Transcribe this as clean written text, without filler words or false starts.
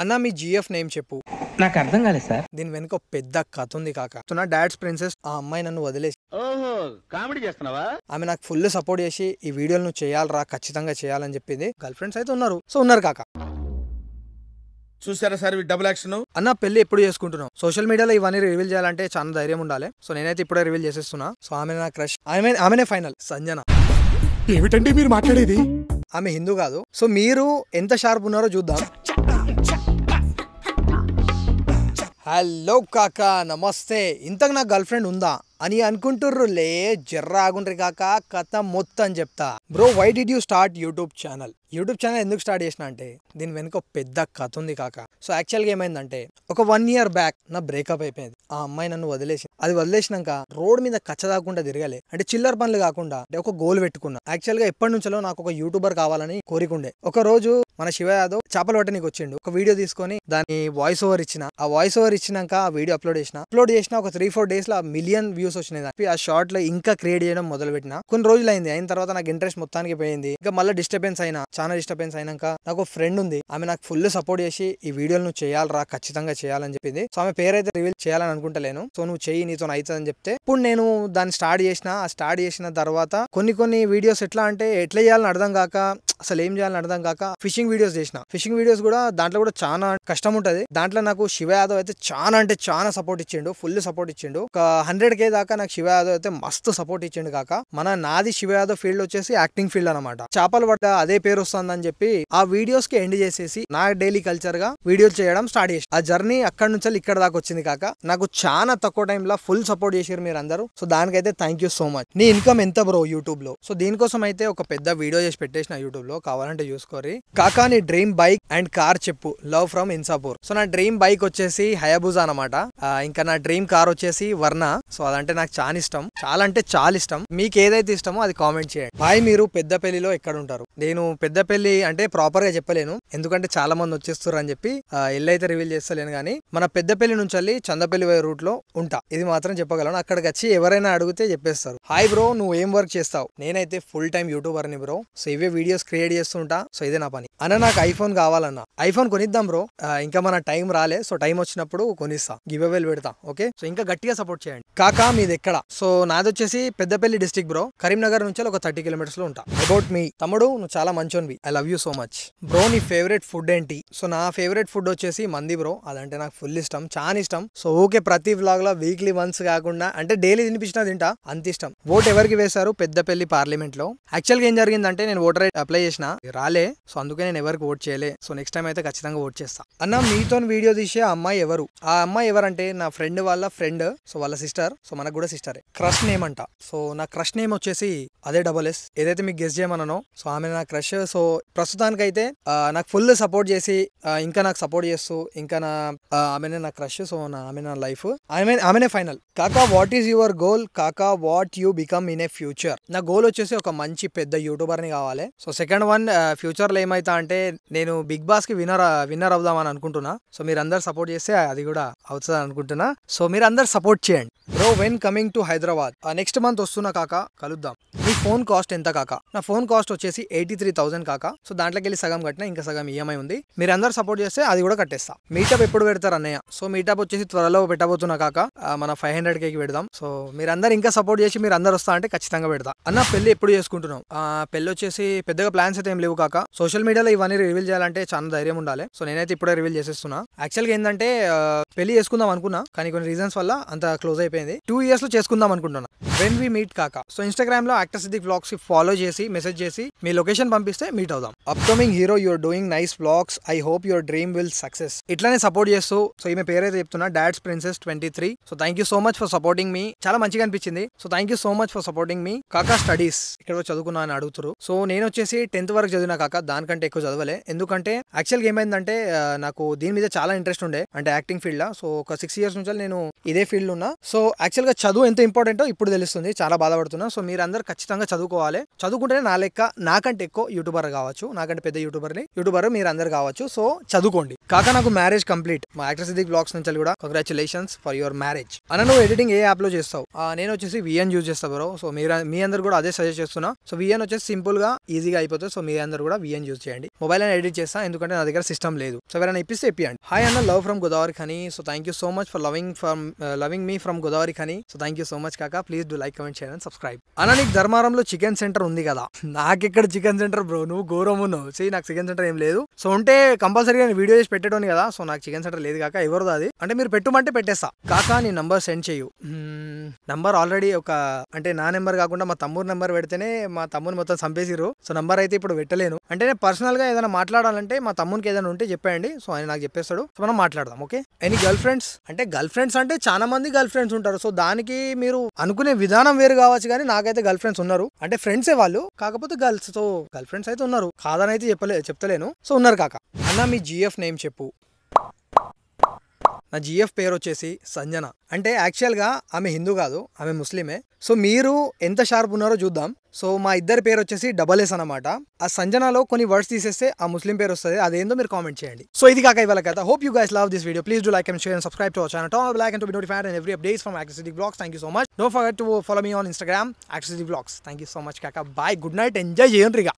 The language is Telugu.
అన్న మీ జీఎఫ్ నేమ్ చెప్పు. నాకు అర్థం కాలేదు సార్. దీని వెనుక పెద్ద కథ ఉంది కాక. నా డాడ్స్ ప్రిన్సెస్ ఆ అమ్మాయి నన్ను వదిలేసి ఓహో కామెడీ చేస్తున్నావా? ఆమె నాకు ఫుల్ సపోర్ట్ చేసి ఈ వీడియోలు నువ్వు చేయాలరా, ఖచ్చితంగా చేయాలని చెప్పింది. గర్ల్ ఫ్రెండ్స్ అయితే ఉన్నారు, సో ఉన్నారు కాక. చూసారా సార్ డబుల్ యాక్షన్. అన్న పెళ్లి ఎప్పుడు చేసుకుంటున్నావు? సోషల్ మీడియాలో ఇవన్నీ రివీల్ చేయాలంటే చాలా ధైర్యం ఉండాలి. సో నేనైతే ఇప్పుడే రివీల్ చేసేస్తున్నా. సో ఆమె నా క్రష్, ఆమెనే ఫైనల్. సంజన. ఏమిటండి మీరు మాట్లాడేది? ఆమె హిందూ కాదు. సో మీరు ఎంత షార్ప్ ఉన్నారో చూద్దాం. హలో కాకా, నమస్తే. ఇంతకు నా గర్ల్ ఫ్రెండ్ ఉందా అని అనుకుంటుర్రులే, జర్రా ఆగుండ్రి కాక, కథ మొత్తం చెప్తా. Bro, why did you start YouTube channel? YouTube channel ఎందుకు స్టార్ట్ చేసిన అంటే దీని వెనుక పెద్ద కథ ఉంది కాక. సో యాక్చువల్గా ఏమైందంటే ఒక 1 year బ్యాక్ నా బ్రేకప్ అయిపోయింది. ఆ అమ్మాయి నన్ను వదిలేసి, అది వదిలేసినాక రోడ్ మీద కచ్చదాకుండా తిరగలే, అంటే చిల్లర పనులు కాకుండా ఒక గోల్ పెట్టుకున్నా. యాక్చువల్గా ఎప్పటి నుంచో నాకు ఒక యూట్యూబర్ కావాలని కోరికుండే. ఒక రోజు మన శివ యాదవ్ చేపలు పట్టనికి వచ్చిండు. ఒక వీడియో తీసుకొని దాని వాయిస్ ఓవర్ ఇచ్చిన. ఆ వాయిస్ ఓవర్ ఇచ్చినాక ఆ వీడియో అప్లోడ్ చేసిన ఒక 3-4 days లో మిలియన్ వ్యూస్ వచ్చినాయి. ఆ షార్ట్ లో ఇంకా క్రియేట్ చేయడం మొదలు పెట్టిన. కొన్ని రోజులు అయింది. అయిన తర్వాత నాకు ఇంట్రెస్ట్ మొత్తానికి పోయింది. ఇంకా మళ్ళీ డిస్టర్బెన్స్ అయినాక నాకు ఫ్రెండ్ ఉంది. ఆమె నాకు ఫుల్ సపోర్ట్ చేసి ఈ వీడియోలు నువ్వు చేయాలరా, ఖచ్చితంగా చేయాలని చెప్పింది. సో ఆమె పేరైతే రివీల్ చేయాలని అనుకుంటలేను. సో నువ్వు చెయ్యి, నీతో అవుతుందని చెప్తే ఇప్పుడు నేను దాన్ని స్టార్ట్ చేసిన తర్వాత కొన్ని వీడియోస్ ఎట్లా చేయాలని అర్థం కాక, అసలు ఏం చేయాలని అర్థం కాక ఫిషింగ్ వీడియోస్ చేసిన. ఫిషింగ్ వీడియోస్ కూడా దాంట్లో కూడా చాలా కష్టం ఉంటది. దాంట్లో నాకు శివ యాదవ్ అయితే చాలా సపోర్ట్ ఇచ్చిండు, ఫుల్ సపోర్ట్ ఇచ్చిండు. ఒక 100K దాకా నాకు శివ యాదవ్ అయితే మస్తు సపోర్ట్ ఇచ్చిండు కాక. నాది శివ యాదవ్ ఫీల్డ్ వచ్చేసి యాక్టింగ్ ఫీల్డ్ అనమాట. చేపలు పట్ట అదే పేరు వస్తుందని చెప్పి ఆ వీడియోస్ కి ఎండ్ చేసేసి నా డైలీ కల్చర్ గా వీడియోలు చేయడం స్టార్ట్ చేసి ఆ జర్నీ అక్కడ నుంచి ఇక్కడ దాకా వచ్చింది కాక. నాకు చాలా తక్కువ టైంలో ఫుల్ సపోర్ట్ చేసారు మీరు అందరూ. సో దానికైతే థ్యాంక్ యూ సో మచ్. నీ ఇన్కమ్ ఎంత బ్రో యూట్యూబ్ లో? సో దీనికోసం అయితే ఒక పెద్ద వీడియో చేసి పెట్టేసిన యూట్యూబ్ లో, కావాలంటే చూసుకోరి. కాకా నీ డ్రీమ్ బైక్ అండ్ కార్ చెప్పు. Love from Insapur. సో నా డ్రీమ్ బైక్ వచ్చేసి హయాబుజా అనమాట. ఇంకా నా డ్రీమ్ కార్ వచ్చేసి వర్ణ. సో అదంటే నాకు చాలా ఇష్టం, చాలా అంటే చాలా ఇష్టం. మీకు ఏదైతే ఇష్టమో అది కామెంట్ చేయండి. బాయ్, మీరు పెద్దపల్లిలో ఎక్కడ ఉంటారు? నేను పెద్దపల్లి అంటే ప్రాపర్ గా చెప్పలేను, ఎందుకంటే చాలా మంది వచ్చేస్తారు అని చెప్పి ఎల్లైతే రివీల్ చేస్తలేను. కానీ మన పెద్దపల్లి నుంచి వెళ్ళి చందపల్లి రూట్ లో ఉంటా, ఇది మాత్రం చెప్పగలను. అక్కడికి వచ్చి ఎవరైనా అడిగితే చెప్పేస్తారు. హాయ్ బ్రో, నువ్వు ఏం వర్క్ చేస్తావు? నేనైతే ఫుల్ టైం యూట్యూబర్ ని బ్రో. సో ఇవే వీడియోస్ క్రియేట్ చేస్తుంటా. సో ఇదే నా పని. నాకు ఐఫోన్ కావాలన్నా, ఐఫోన్ కొనిద్దాం బ్రో. ఇంకా మన టైం రాలే. సో టైం వచ్చినప్పుడు కొనిస్తా, గివ్ అవేలు పెడతా. ఓకే, సో ఇంకా గట్టిగా సపోర్ట్ చేయండి. కాకా మీది ఎక్కడ? సో నాది వచ్చేసి పెద్దపల్లి డిస్ట్రిక్ట్ బ్రో. కరీంనగర్ నుంచి ఒక 30 kilometers లో ఉంటా. అబౌట్ మీ తమ్ముడు, నువ్వు చాలా మంచోనివి. I love you so much bro. నీ ఫేవరెట్ ఫుడ్ ఏంటి? సో నా ఫేవరెట్ ఫుడ్ వచ్చేసి మంది బ్రో. అదంటే నాకు ఫుల్ ఇష్టం, చాలా ఇష్టం. సో ఓకే, ప్రతి వ్లాగ్ లో వీక్లీ వన్స్ కాకుండా, అంటే డైలీ తినిపించినా తింటా, అంత ఇష్టం. ఓట్ ఎవరికి వేశారు పెద్దపల్లి పార్లమెంట్ లో? యాక్చువల్ గా ఏం జరిగిందంటే నేను ఓటర్ అప్లై చేసిన, రాలే. సో అందుకే నేను ఎవరికి ఓట్ చేయలే. సో నెక్స్ట్ టైం అయితే ఖచ్చితంగా ఓట్ చేస్తా. అన్న మీతో వీడియో తీసే అమ్మాయి ఎవరు? ఆ అమ్మాయి ఎవరంటే నా ఫ్రెండ్ వాళ్ళ ఫ్రెండ్. సో వాళ్ళ సిస్టర్. సో మనకు కూడా సిస్టరే. క్రష్ నేమ్ అంట. సో నా క్రష్ నేమ్ వచ్చేసి అదే SS, ఏదైతే మీకు గెస్ చేయమన్నానో. సో ఆమె నా క్రష్. సో ప్రస్తుతానికి అయితే నాకు ఫుల్ సపోర్ట్ చేసి ఇంకా నాకు సపోర్ట్ చేస్తూ ఇంకా ఆమెనే నా క్రష్. సో ఆమె నా లైఫ్, ఆమెనే ఫైనల్. కాకా వాట్ ఈస్ యువర్ గోల్? కాకా what you become in a future? నా గోల్ వచ్చేసి ఒక మంచి పెద్ద యూట్యూబర్ ని కావాలి. సో సెకండ్ వన్, ఫ్యూచర్ లో ఏమైతా అంటే నేను బిగ్ బాస్ కి విన్నర్ అవుదామని అనుకుంటున్నా. సో మీరు అందరు సపోర్ట్ చేస్తే అది కూడా అవుతుంది అనుకుంటున్నా. సో మీరు అందరు సపోర్ట్ చేయండి bro. When coming to Hyderabad? Next month వస్తున్నా కాక, కలుద్దాం. మీ ఫోన్ కాస్ట్ ఎంత కాక? నా ఫోన్ కాస్ట్ వచ్చేసి 83,000 కాక. సో దాంట్లోకి వెళ్ళి సగం కట్టినా, ఇంకా సగం ఈఎంఐ ఉంది. మీరు అందరు సపోర్ట్ చేస్తే అది కూడా కట్టేస్తా. మీటప్ ఎప్పుడు పెడతారు అన్నయ్య? సో మీటప్ వచ్చేసి త్వరలో పెట్టబోతున్నా కాక. మన 500K పెడదాం. సో మీరు అందరు ఇంకా సపోర్ట్ చేసి మీరు అందరు వస్తా అంటే ఖచ్చితంగా పెడతా. అన్న పెళ్లి ఎప్పుడు చేసుకుంటున్నాం? పెళ్లి వచ్చేసి పెద్దగా ప్లాన్స్ అయితే ఏం లేవు కాక. సోషల్ మీడియాలో ఇవన్నీ రివీల్ చేయాలంటే చాలా ధైర్యం ఉండాలి. సో నేనైతే ఇప్పుడే రివీల్ చేసేస్తున్నా. యాక్చువల్గా ఏంటంటే పెళ్లి చేసుకుందాం అనుకున్నా, కానీ కొన్ని రీజన్స్ వల్ల అంత క్లోజ్ అయిపోయింది. 2 years లో చేసుకుందాం అనుకుంటున్నా. వెన్ వి మీట్ కాక? సో ఇన్స్టాగ్రామ్ లో యాక్టర్ సిద్దిక్ వ్లాగ్స్ కి ఫాలో చేసి మెసేజ్ చేసి మీ లొకేషన్ పంపిస్తే మీట్ అవుదాం. Upcoming hero, you're doing nice vlogs. I hope your dream will success. ఇట్లానే సపోర్ట్ చేస్తూ. సో ఈమె పేరైతే చెప్తున్నా, dad's princess 23. So thank you so much for supporting me. చాలా మంచిగా అనిపించింది. So thank you so much for supporting me. కాకా స్టడీస్ ఇక్కడ చదువుకున్నా అని అడుగుతారు. సో నేను వచ్చేసి 10th వరకు చదివినా కాక, దానికంటే ఎక్కువ చదవలే. ఎందుకంటే యాక్చువల్గా ఏమైందంటే నాకు దీని మీద చాలా ఇంట్రెస్ట్ ఉండే, అంటే యాక్టింగ్ ఫీల్డ్ లా. సో ఒక 6 years నుంచి నేను ఇదే ఫీల్డ్ ఉన్నా. సో యాక్చువల్గా చదువు ఎంత ఇంపార్టెంటో ఇప్పుడు తెలుస్తుంది. చాలా బాధపడుతున్నా. సో మీరు అందరు ఖచ్చితంగా చదువుకోవాలి. చదువుకుంటేనే నా లెక్క నాకంటే ఎక్కువ యూట్యూబర్ యూట్యూబర్ కావచ్చు, నాకంటే పెద్ద యూట్యూబర్ మీరు అందరు కావచ్చు. సో చదువుకోండి. కాక నాకు మ్యారేజ్ కంప్లీట్. మా యాక్టర్ సిద్దిక్ బ్లాగ్స్ నుంచి కూడా కంగ్రాచులేషన్స్ ఫర్ యువర్ మ్యారేజ్. అన్న నువ్వు ఎడిటింగ్ ఏ యాప్ లో చేస్తావు? నేను వచ్చేసి విఎన్ యూజ్ చేస్తా బ్రో. సో మీ అందరు కూడా అదే సజెస్ట్ చేస్తున్నా. సో విఎన్ వచ్చేసి సింపుల్ గా ఈజీగా అయిపోతుంది. సో మీ అందరు కూడా విఎన్ యూజ్ చేయండి. మొబైల్ అని ఎడిట్ చేస్తా, ఎందుకంటే నా దగ్గర సిస్టమ్ లేదు. సో ఎవరైనా ఇప్పిస్తే ఇప్పియండి. హాయ్ అన్న, love from Godavari Khani. So thank you so much for loving me from Godavari Khani. So thank you so much కాకా. Please do like, comment, share and subscribe. అన్న నీకు ధర్మారంలో చికెన్ సెంటర్ ఉంది కదా? నాకెక్కడ చికెన్ సెంటర్ బ్రో, నువ్వు ఘోరం ఉన్నావు. నాకు చికెన్ సెంటర్ ఏం లేదు. సో ఉంటే కంపల్సరీగా నేను వీడియో చేసి పెట్టేటోని కదా. సో నాకు చికెన్ సెంటర్ లేదు కాక. ఎవరిదో అది అంటే మీరు పెట్టుమంటే పెట్టేస్తా కాకా. నీ నంబర్ సెండ్ చేయు. నంబర్ ఆల్రెడీ అంటే నా నెంబర్ కాకుండా మా తమ్ముడు నెంబర్ పెడితేనే మా తమ్ముని మొత్తం చంపేసిరు. సో నంబర్ అయితే ఇప్పుడు పెట్టలేను. అంటే నేను పర్సనల్ గా ఏదైనా మాట్లాడాలంటే మా తమ్మునికి ఏదైనా ఉంటే చెప్పండి. సో ఆయన నాకు చెప్పేస్తాడు. సో మనం మాట్లాడదాం. ఓకే. ఎనీ గర్ల్ ఫ్రెండ్స్ అంటే చాలా మంది గర్ల్ ఫ్రెండ్స్ ఉంటారు. సో దానికి మీరు అనుకునే విధానం వేరు కావచ్చు, కానీ నాకైతే గర్ల్ ఫ్రెండ్స్ ఉన్నారు. అంటే ఫ్రెండ్సే వాళ్ళు, కాకపోతే గర్ల్స్. సో గర్ల్ ఫ్రెండ్స్ అయితే ఉన్నారు, కాదని అయితే చెప్తలేను. సో ఉన్నారు కాక. అన్న మీ జిఎఫ్ నేమ్ చెప్పు. నా జిఎఫ్ పేరు వచ్చేసి సంజన. అంటే యాక్చువల్గా ఆమె హిందూ కాదు, ఆమె ముస్లిమే. సో మీరు ఎంత షార్ప్ ఉన్నారో చూద్దాం. సో మా ఇద్దరి పేరు వచ్చేసి SS అనమాట. ఆ సంజనలో కొన్ని వర్డ్స్ తీసేస్తే ఆ ముస్లిం పేరు వస్తుంది. అదేందో మీరు కామెంట్ చేయండి. సో ఇది కాక ఇవాళ కదా. Hope you guys love this video. Please do like and share and subscribe to our channel. Turn on the bell icon to be notified and every updates from Actor City Vlogs. Thank you so much. Don't forget to follow me on Instagram, Actor City Vlogs. Thank you so much, Kaka. Bye. Good night. Enjoy చేయండి.